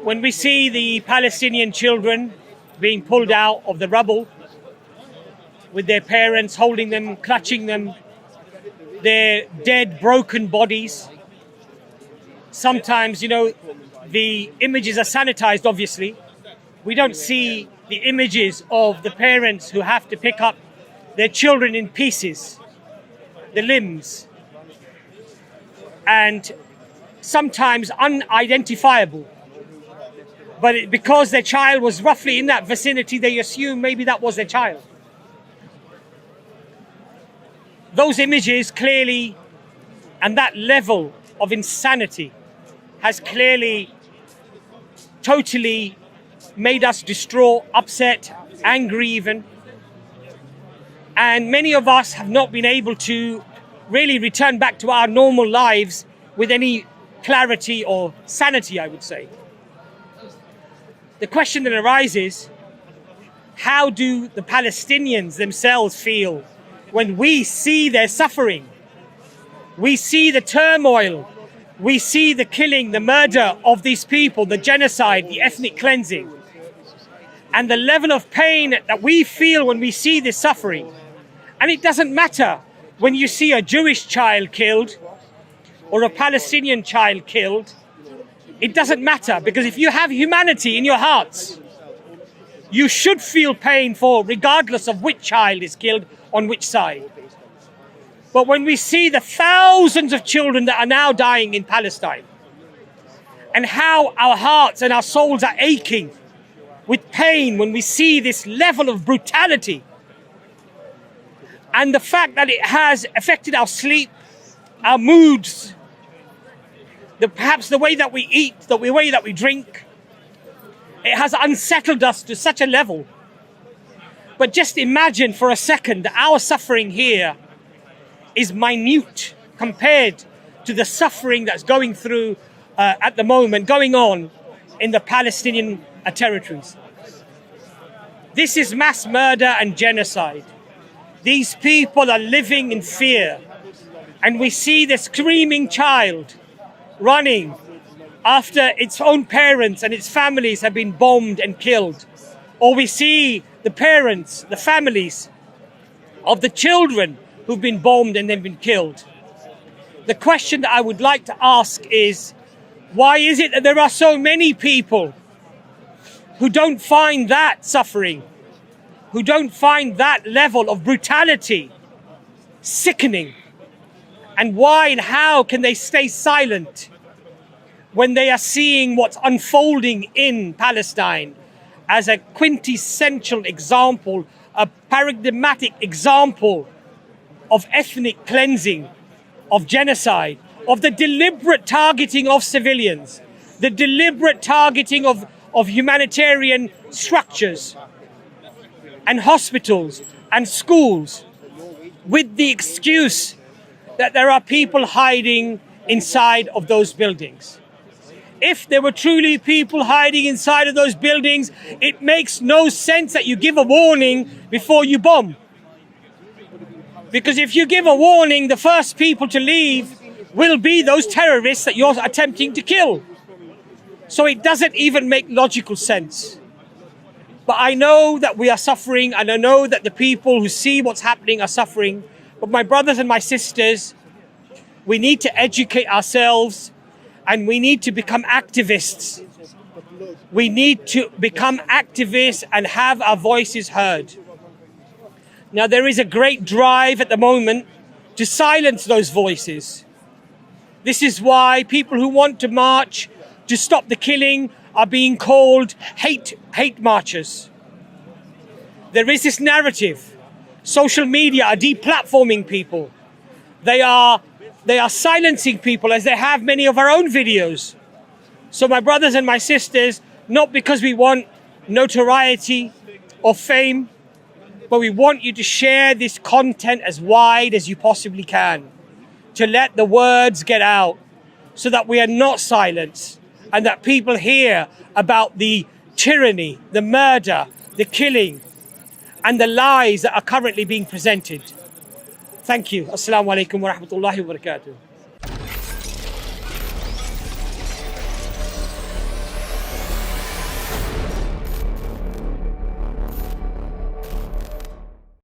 When we see the Palestinian children being pulled out of the rubble with their parents holding them, clutching them, their dead, broken bodies, sometimes, the images are sanitized, obviously. We don't see the images of the parents who have to pick up their children in pieces, the limbs, and sometimes unidentifiable. But because their child was roughly in that vicinity, they assume maybe that was their child. Those images clearly, and that level of insanity has clearly, totally made us distraught, upset, angry even. And many of us have not been able to really return back to our normal lives with any clarity or sanity, I would say. The question that arises, how do the Palestinians themselves feel when we see their suffering? We see the turmoil, we see the killing, the murder of these people, the genocide, the ethnic cleansing, and the level of pain that we feel when we see this suffering. And it doesn't matter when you see a Jewish child killed or a Palestinian child killed. It doesn't matter, because if you have humanity in your hearts, you should feel pain for regardless of which child is killed on which side. But when we see the thousands of children that are now dying in Palestine, and how our hearts and our souls are aching with pain when we see this level of brutality, and the fact that it has affected our sleep, our moods, perhaps the way that we eat, the way that we drink, it has unsettled us to such a level. But just imagine for a second that our suffering here is minute compared to the suffering that's going through at the moment, going on in the Palestinian territories. This is mass murder and genocide. These people are living in fear. And we see the screaming child running after its own parents and its families have been bombed and killed. Or we see the parents, the families of the children who've been bombed and then been killed. The question that I would like to ask is, why is it that there are so many people who don't find that suffering, who don't find that level of brutality sickening? And why and how can they stay silent when they are seeing what's unfolding in Palestine as a quintessential example, a paradigmatic example of ethnic cleansing, of genocide, of the deliberate targeting of civilians, the deliberate targeting of humanitarian structures and hospitals and schools, with the excuse that there are people hiding inside of those buildings. If there were truly people hiding inside of those buildings, it makes no sense that you give a warning before you bomb. Because if you give a warning, the first people to leave will be those terrorists that you're attempting to kill. So it doesn't even make logical sense. But I know that we are suffering, and I know that the people who see what's happening are suffering. But my brothers and my sisters, we need to educate ourselves, and we need to become activists. We need to become activists and have our voices heard. Now, there is a great drive at the moment to silence those voices. This is why people who want to march to stop the killing are being called hate marchers. There is this narrative. Social media are deplatforming people. They are silencing people, as they have many of our own videos. So my brothers and my sisters, not because we want notoriety or fame, but we want you to share this content as wide as you possibly can, to let the words get out so that we are not silenced, and that people hear about the tyranny, the murder, the killing, and the lies that are currently being presented. Thank you. Assalamu alaikum wa rahmatullahi wa barakatuh.